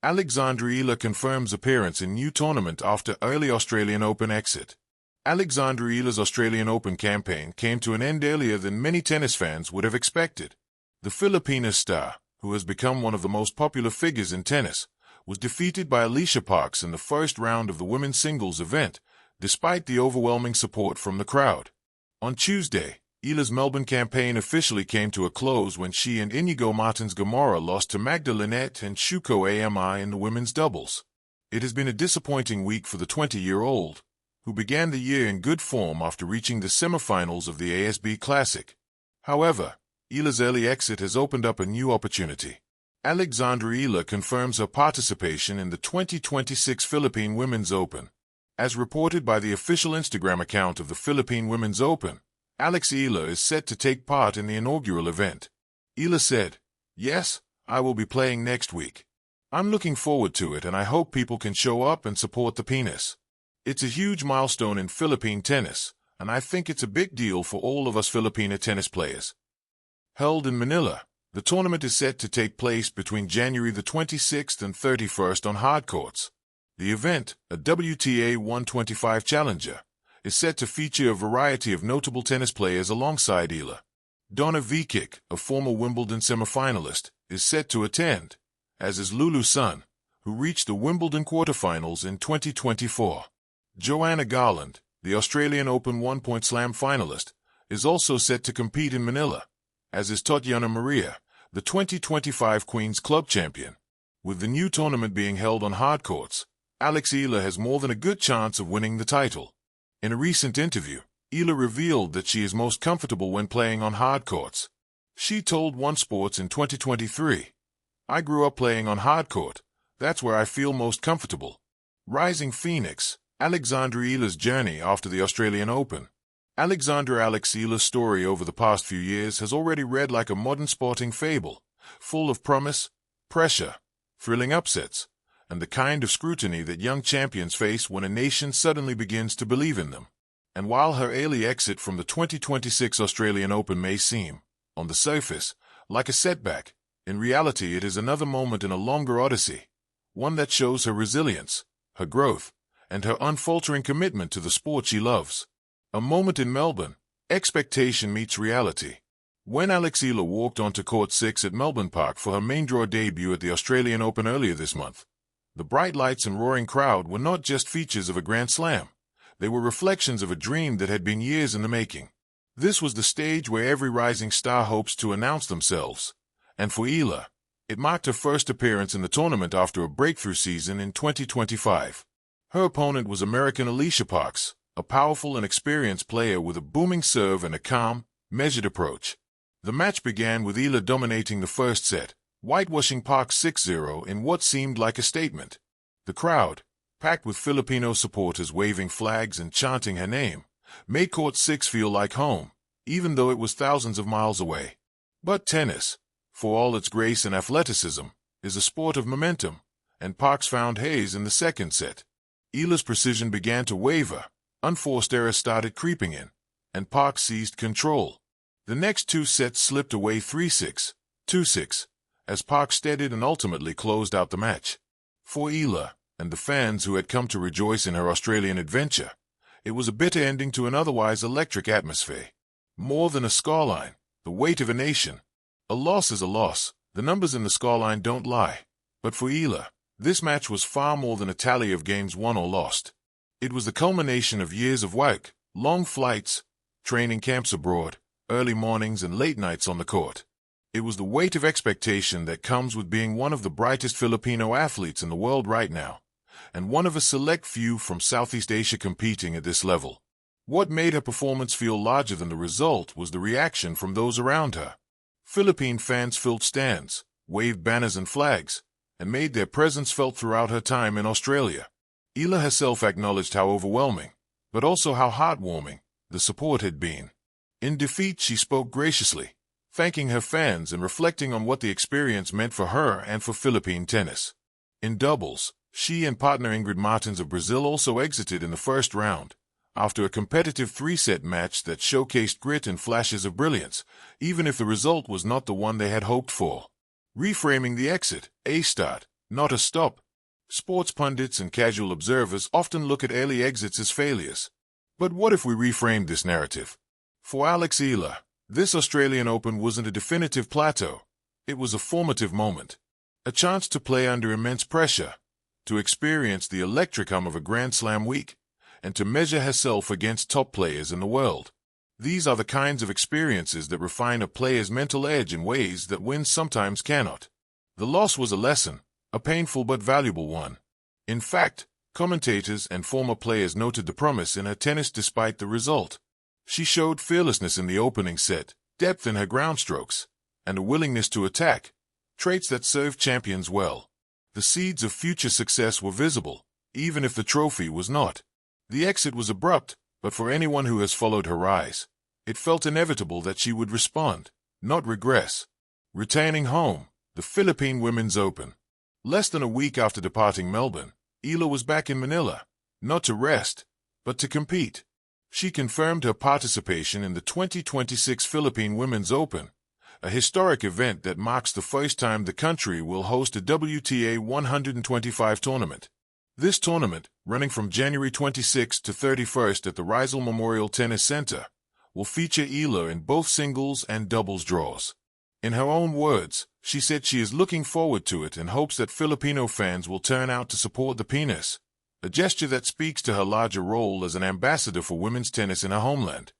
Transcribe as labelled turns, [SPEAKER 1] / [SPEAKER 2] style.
[SPEAKER 1] Alexandra Eala confirms appearance in new tournament after early Australian Open exit. Alexandra Eala's Australian Open campaign came to an end earlier than many tennis fans would have expected. The Filipina star, who has become one of the most popular figures in tennis, was defeated by Alicia Parks in the first round of the women's singles event, despite the overwhelming support from the crowd. On Tuesday, Eala's Melbourne campaign officially came to a close when she and Inigo Martins Gamora lost to Magda Linette and Shuko Ami in the women's doubles. It has been a disappointing week for the 20-year-old, who began the year in good form after reaching the semifinals of the ASB Classic. However, Eala's early exit has opened up a new opportunity. Alexandra Eala confirms her participation in the 2026 Philippine Women's Open. As reported by the official Instagram account of the Philippine Women's Open, Alex Eala is set to take part in the inaugural event. Eala said, "Yes, I will be playing next week. I'm looking forward to it and I hope people can show up and support the penis. It's a huge milestone in Philippine tennis, and I think it's a big deal for all of us Filipina tennis players." Held in Manila, the tournament is set to take place between January the 26th and 31st on hard courts. The event, a WTA 125 challenger, is set to feature a variety of notable tennis players alongside Eala. Donna Vekic, a former Wimbledon semifinalist, is set to attend, as is Lulu Sun, who reached the Wimbledon quarterfinals in 2024. Joanna Garland, the Australian Open one-point slam finalist, is also set to compete in Manila, as is Tatiana Maria, the 2025 Queen's Club champion. With the new tournament being held on hard courts, Alex Eala has more than a good chance of winning the title. In a recent interview, Eala revealed that she is most comfortable when playing on hard courts. She told One Sports in 2023, "I grew up playing on hard court. That's where I feel most comfortable." Rising Phoenix, Alexandra Eala's journey after the Australian Open. Alexandra Eala's story over the past few years has already read like a modern sporting fable, full of promise, pressure, thrilling upsets, and the kind of scrutiny that young champions face when a nation suddenly begins to believe in them. And while her early exit from the 2026 Australian Open may seem, on the surface, like a setback, in reality it is another moment in a longer odyssey, one that shows her resilience, her growth, and her unfaltering commitment to the sport she loves. A moment in Melbourne, expectation meets reality. When Alex Eala walked onto Court 6 at Melbourne Park for her main draw debut at the Australian Open earlier this month, the bright lights and roaring crowd were not just features of a Grand Slam. They were reflections of a dream that had been years in the making. This was the stage where every rising star hopes to announce themselves. And for Eala, it marked her first appearance in the tournament after a breakthrough season in 2025. Her opponent was American Alicia Parks, a powerful and experienced player with a booming serve and a calm, measured approach. The match began with Eala dominating the first set, whitewashing Parks 6-0 in what seemed like a statement. The crowd, packed with Filipino supporters waving flags and chanting her name, made Court 6 feel like home, even though it was thousands of miles away. But tennis, for all its grace and athleticism, is a sport of momentum, and Parks found haze in the second set. Eala's precision began to waver, unforced errors started creeping in, and Parks seized control. The next two sets slipped away 3-6, 2-6, as Parks steadied and ultimately closed out the match. For Eala, and the fans who had come to rejoice in her Australian adventure, it was a bitter ending to an otherwise electric atmosphere. More than a scoreline, the weight of a nation. A loss is a loss, the numbers in the scoreline don't lie. But for Eala, this match was far more than a tally of games won or lost. It was the culmination of years of work, long flights, training camps abroad, early mornings and late nights on the court. It was the weight of expectation that comes with being one of the brightest Filipino athletes in the world right now, and one of a select few from Southeast Asia competing at this level. What made her performance feel larger than the result was the reaction from those around her. Philippine fans filled stands, waved banners and flags, and made their presence felt throughout her time in Australia. Eala herself acknowledged how overwhelming, but also how heartwarming, the support had been. In defeat, she spoke graciously, thanking her fans and reflecting on what the experience meant for her and for Philippine tennis. In doubles, she and partner Ingrid Martins of Brazil also exited in the first round, after a competitive three-set match that showcased grit and flashes of brilliance, even if the result was not the one they had hoped for. Reframing the exit, A start, not a stop. Sports pundits and casual observers often look at early exits as failures. But what if we reframed this narrative? For Alex Eala, this Australian Open wasn't a definitive plateau. It was a formative moment. A chance to play under immense pressure, to experience the electric hum of a Grand Slam week, and to measure herself against top players in the world. These are the kinds of experiences that refine a player's mental edge in ways that wins sometimes cannot. The loss was a lesson, a painful but valuable one. In fact, commentators and former players noted the promise in her tennis despite the result. She showed fearlessness in the opening set, depth in her ground strokes, and a willingness to attack, traits that serve champions well. The seeds of future success were visible, even if the trophy was not. The exit was abrupt, but for anyone who has followed her rise, it felt inevitable that she would respond, not regress. Returning home, the Philippine Women's Open. Less than a week after departing Melbourne, Eala was back in Manila, not to rest, but to compete. She confirmed her participation in the 2026 Philippine Women's Open, a historic event that marks the first time the country will host a WTA 125 tournament. This tournament, running from January 26 to 31st at the Rizal Memorial Tennis Center, will feature Eala in both singles and doubles draws. In her own words, she said she is looking forward to it and hopes that Filipino fans will turn out to support the Pinas, a gesture that speaks to her larger role as an ambassador for women's tennis in her homeland.